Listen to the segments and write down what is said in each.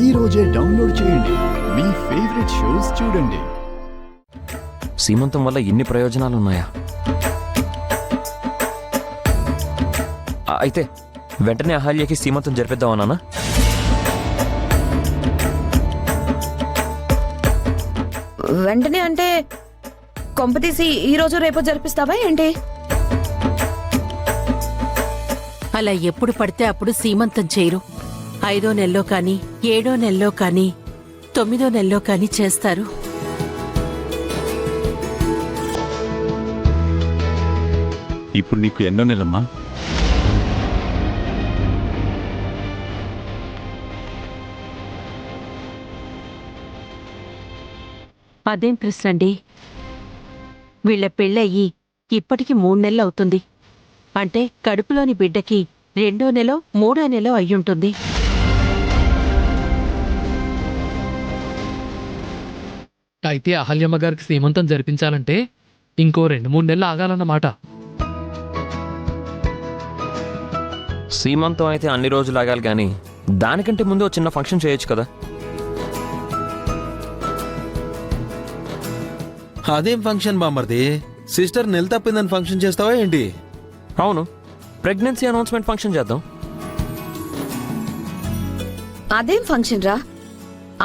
ఈ రోజే డౌన్లోడ్ చేయండి. మీ ఫేవరెట్ షోస్ చూడండి. సీమంతం వల్ల ఇన్ని ప్రయోజనాలు ఉన్నాయా? అయితే వెంటనే అహల్యకి సీమంతం జరిపిద్దామన్నా? వెంటనే అంటే కొంపతీసి ఈ రోజు రేపు జరిపిస్తావా ఏంటి? అలా ఎప్పుడు పడితే అప్పుడు సీమంతం చేయరు. 5వ నెలలో కానీ 7వ నెలలో కానీ 9వ నెలలో కానీ చేస్తారు. ఇప్పుడు నీకు ఎన్నో నెలమ్మా? అదేం ప్రశ్న అండి? వీళ్ల పెళ్ళయ్యి ఇప్పటికి 3 నెలలు అవుతుంది. అంటే కడుపులోని బిడ్డకి 2వ నెలో 3వ నెలో అయ్యుంటుంది. అయితే అహల్యమ్మ గారికి సీమంతం జరిపించాలంటే ఇంకో 2-3 నెలలు ఆగాలన్నమాట. సీమంతం అయితే అన్ని రోజులు ఆగాలి కానీ దానికంటే ముందు చిన్న ఫంక్షన్ చేయొచ్చు కదా? అదేం ఫంక్షన్ బామ్మర్ది? సిస్టర్ నెల తప్పిందని ఫంక్షన్ చేస్తావా ఏంటి? అవును, ప్రెగ్నెన్సీ అనౌన్స్మెంట్ ఫంక్షన్ చేద్దాం. అదేం ఫంక్షన్ రా?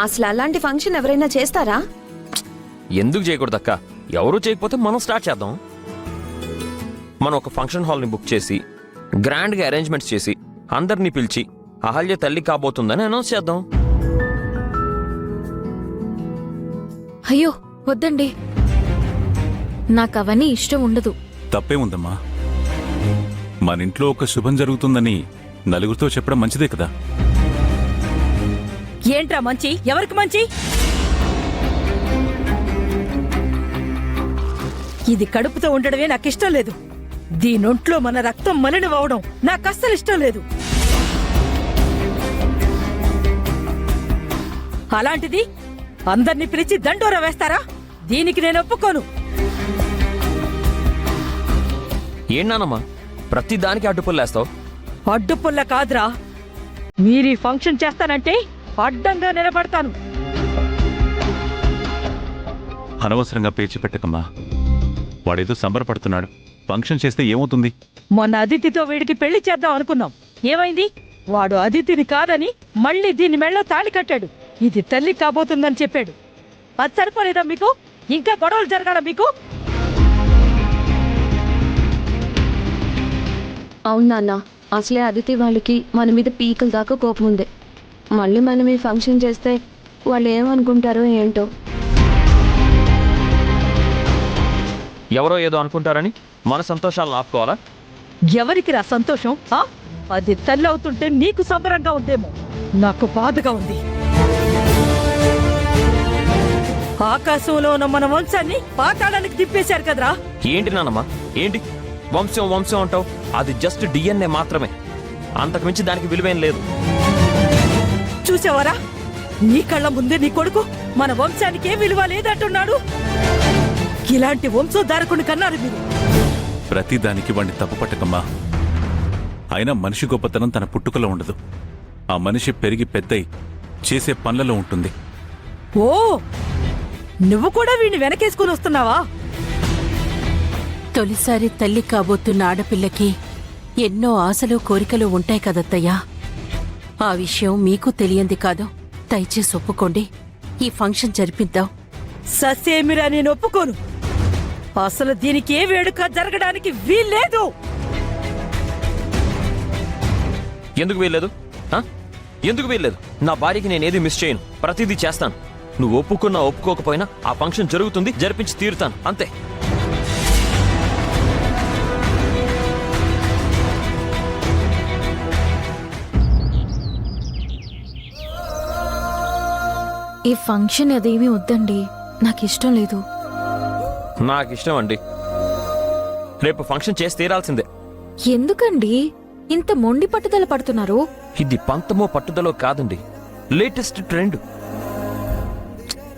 అసలు అలాంటి ఫంక్షన్ ఎవరైనా చేస్తారా? ఎందుకు చేయకూడదక్క? ఎవరూ చేయకపోతే మనం స్టార్ట్ చేద్దాం. మనం ఒక ఫంక్షన్ హాల్ని బుక్ చేసి గ్రాండ్గా అరేంజ్మెంట్స్ చేసి అందరినీ పిలిచి అహల్య తల్లి కాబోతుందని అనౌన్స్ చేద్దాం. అయ్యో వద్దండి, నాకు అవన్నీ ఇష్టం ఉండదు. తప్పేముందమ్మా? మన ఇంట్లో ఒక శుభం జరుగుతుందని నలుగురితో చెప్పడం మంచిదే కదా. ఏంట్రా మంచి? ఎవరికి మంచి? ఇది కడుపుతో ఉండడమే నాకిష్టం లేదు. దీనొంట్లో మన రక్తం మలినమవడం నాకు అస్సలు ఇష్టం లేదు. అలాంటిది అందర్నీ పిలిచి దండోరా వేస్తారా? దీనికి నేను ఒప్పుకోను. ఏంటమ్మా ప్రతి దానికి అడ్డుపుల్లేస్తావు? అడ్డుపుల్ల కాదురా, మీరీ ఫంక్షన్ చేస్తానంటే అడ్డంగా నిలబడతాను. అనవసరంగా పేచి పెట్టకమ్మా. వాడేదో సంబరపడుతున్నాడు. ఫంక్షన్ చేస్తే ఏమవుతుంది? మొన్న అదితితో వీడికి పెళ్లి చేద్దాం అనుకున్నాం. ఏమైంది? వాడు అదితిని కాదని మళ్ళీ దీని మెళ్ళో తాళి కట్టాడు. ఇది తల్లి కాబోతుందని చెప్పాడు. అది సరిపోలేదా మీకు? ఇంకా గొడవలు జరగాల మీకు? అవును నాన్న, అసలే అదితి వాళ్ళకి మన మీద పీకల దాకా కోపం ఉంది. మళ్ళీ మనం ఈ ఫంక్షన్ చేస్తే వాళ్ళు ఏమనుకుంటారో ఏంటో. ఎవరో ఏదో అనుకుంటారని మన సంతోషాలను ఆపుకోవాలా? ఎవరికి రా సంతోషం? అది తల్లి అవుతుంటే నీకు సంబరంగా ఉందేమో, నాకు బాధగా ఉంది. ఆకాశంలో ఉన్న మన వంశాన్ని పాతాళానికి తిప్పేశారు కదరా. ఏంటి నానమ్మా ఏంటి వంశం వంశం అంటావు? అది జస్ట్ డిఎన్ఏ మాత్రమే, అంతకుమించి దానికి విలువేం లేదు. చూసావరా, నీ కళ్ళ ముందే నీ కొడుకు మన వంశానికి ఏ విలువ లేదంటున్నాడు. ఇలాంటి వంశోద్ధారకుని కన్నారు మీరు. ప్రతిదానికి వాడిని తప్పు పట్టకమ్మా. అయినా మనిషి గొప్పతనం తన పుట్టుకలో ఉండదు. ఆ మనిషి పెరిగి పెద్దయి చేసే పనులలో ఉంటుంది. ఓ, నువ్వు కూడా వీడిని వెనకేసుకుని వస్తున్నావా? తొలిసారి తల్లి కాబోతున్న ఆడపిల్లకి ఎన్నో ఆశలు కోరికలు ఉంటాయి కదత్తయ్యా. ఆ విషయం మీకు తెలియంది కాదు. దయచేసి ఒప్పుకోండి, ఈ ఫంక్షన్ జరిపిద్దాం. ససేమిరా, నేను ఒప్పుకోను. అసలు దీనికి ఏ వేడుక జరగడానికి వీల్లేదు. ఎందుకు వీల్లేదు? ఎందుకు వీల్లేదు? నా భార్యకి నేనేది మిస్ చేయను, ప్రతిదీ చేస్తాను. నువ్వు ఒప్పుకున్నా ఒప్పుకోకపోయినా ఆ ఫంక్షన్ జరుగుతుంది, జరిపించి తీరుతాను, అంతే. ఈ ఫంక్షన్ అదేమీ వద్దండి, నాకు ఇష్టం లేదు. నాకు ఇష్టం అండి. రేపు ఫంక్షన్ చేసి తీరాల్సిందే. ఎందుకండి ఇంత మొండి పట్టుదల పడుతున్నారు? ఇది పంతమో పట్టుదలో కాదండి, లేటెస్ట్ ట్రెండ్.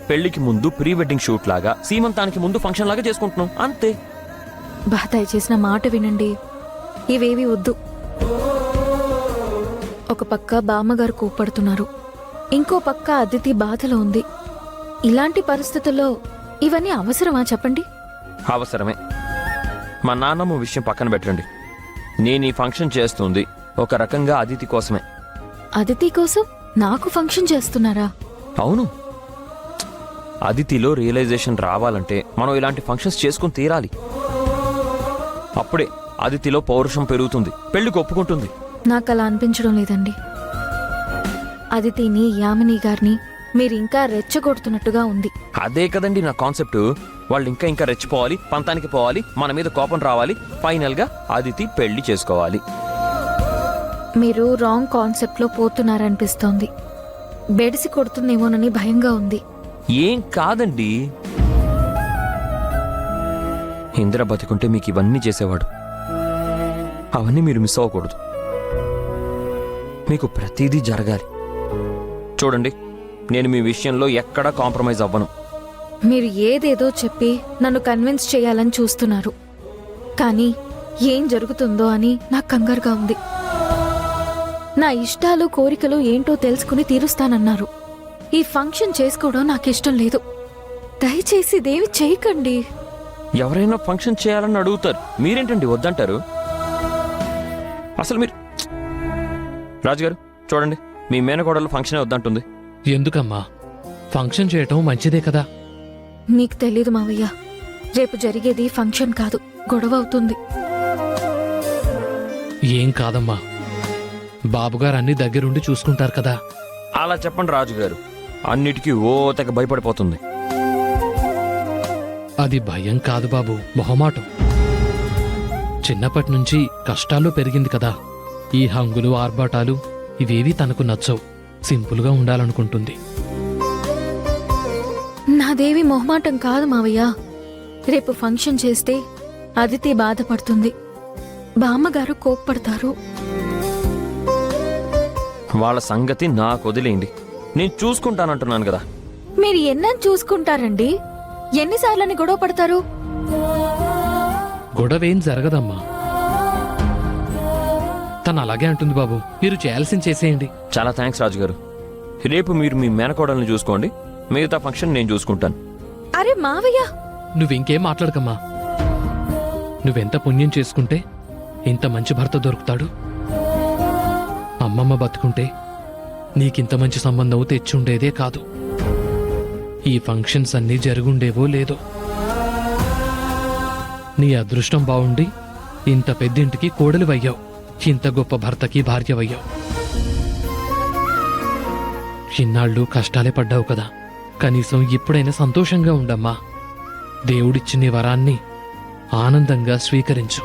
పెళ్లికి ముందు ప్రీ వెడ్డింగ్ షూట్ లాగా, సీమంతానికి ముందు ఫంక్షన్ లాగా చేసుకుంటున్నాం, అంతే. దయచేసి నా మాట వినండి, ఇవేవి వద్దు. ఒక పక్క బామ్మగారు కోప్పడుతున్నారు, ఇంకో పక్క అదితి బాధలో ఉంది. ఇలాంటి పరిస్థితుల్లో ఇవన్నీ అవసరమా చెప్పండి? అవసరమే. మా నాన్నమ్మ విషయం పక్కన పెట్టండి. నేను ఈ ఫంక్షన్ చేస్తుంది ఒక రకంగా అదితి కోసమే. అదితి కోసం నాకు ఫంక్షన్ చేస్తున్నారా? అవును, అదితిలో రియలైజేషన్ రావాలంటే మనం ఇలాంటి ఫంక్షన్స్ చేసుకుని తీరాలి. అప్పుడే అదితిలో పౌరుషం పెరుగుతుంది, పెళ్లికి ఒప్పుకుంటుంది. నాకు అలా అనిపించడం లేదండి. అదితిని, యామిని గారిని మీరు ఇంకా రెచ్చగొడుతున్నట్టుగా ఉంది. అదే కదండి నా కాన్సెప్ట్. వాళ్ళు ఇంకా ఇంకా రెచ్చిపోవాలి, పంతానికి పోవాలి, మన మీద కోపం రావాలి, ఫైనల్ గా అదితి పెళ్లి చేసుకోవాలి. మీరు రాంగ్ కాన్సెప్ట్ లో పోతున్నారనిపిస్తోంది. బెడిసి కొడుతుందేమోనని భయంగా ఉంది. ఏం కాదండి, ఇంద్ర బతికుంటే మీకు ఇవన్నీ చేసేవాడు. అవన్నీ మీరు మిస్ అవ్వకూడదు. మీకు ప్రతిదీ జరగాలి. చూడండి, నేను మీ విషయంలో ఎక్కడా కాంప్రమైజ్ అవ్వను. మీరు ఏదేదో చెప్పి నన్ను కన్విన్స్ చేయాలని చూస్తున్నారు. కానీ ఏం జరుగుతుందో అని నాకు కంగారుగా ఉంది. నా ఇష్టాలు కోరికలు ఏంటో తెలుసుకుని తీరుస్తానన్నారు. ఈ ఫంక్షన్ చేసుకోవడం నాకిష్టం లేదు. దయచేసి ఇదేమి చేయకండి. ఎవరైనా ఫంక్షన్ చేయాలని అడుగుతారు, మీరేంటండి వద్దంటారు? అసలు మీరు రాజుగారు చూడండి, మీ మేనకోడలు ఫంక్షనే వద్దంటుంది. ఎందుకమ్మా? ఫంక్షన్ చేయటం మంచిదే కదా. నీకు తెలీదు మావయ్య, రేపు జరిగేది ఫంక్షన్ కాదు, గొడవ అవుతుంది. ఏం కాదమ్మా, బాబుగారు అన్ని దగ్గరుండి చూసుకుంటారు కదా. అలా చెప్పండి రాజుగారు, అన్నిటికీ ఓ తెగ భయపడిపోతుంది. అది భయం కాదు బాబు, మొహమాటం. చిన్నప్పటి నుంచి కష్టాల్లో పెరిగింది కదా. ఈ హంగులు ఆర్భాటాలు ఇవేవీ తనకు నచ్చవు. సింపుల్గా ఉండాలనుకుంటుంది. నాదేవి మొహమాటం కాదు మావయ్య. రేపు ఫంక్షన్ చేస్తే అదితి బాధపడుతుంది, బామ్మగారు కోప్పడతారు. వాళ్ళ సంగతి నాకు వదిలేయండి, నేను చూసుకుంటానంటున్నాను కదా. మీరు ఎన్నని చూసుకుంటారండి? ఎన్నిసార్లని గొడవ పడతారు? గొడవేం జరగదమ్మా. తను అలాగే అంటుంది బాబు, మీరు చేయాల్సింది చేసేయండి. చాలా థ్యాంక్స్ రాజుగారు. రేపు మీరు మీ మేనకోడల్ని చూసుకోండి, మిగతా ఫంక్షన్ నేను చూసుకుంటాను. అరే మావయ్య, నువ్వింకేం మాట్లాడకమ్మా. నువ్వెంత పుణ్యం చేసుకుంటే ఇంత మంచి భర్త దొరుకుతాడు. అమ్మమ్మ బతుకుంటే నీకింత మంచి సంబంధం తెచ్చుండేదే కాదు. ఈ ఫంక్షన్స్ అన్నీ జరుగుండేవో లేదో. నీ అదృష్టం బావుండి ఇంత పెద్దింటికి కోడలివయ్యావు, ఇంత గొప్ప భర్తకి భార్యవయ్యావు. ఇన్నాళ్ళు కష్టాలే పడ్డావు కదా, కనీసం ఇప్పుడైనా సంతోషంగా ఉండమ్మా. దేవుడిచ్చిన ఈ వరాన్ని ఆనందంగా స్వీకరించు.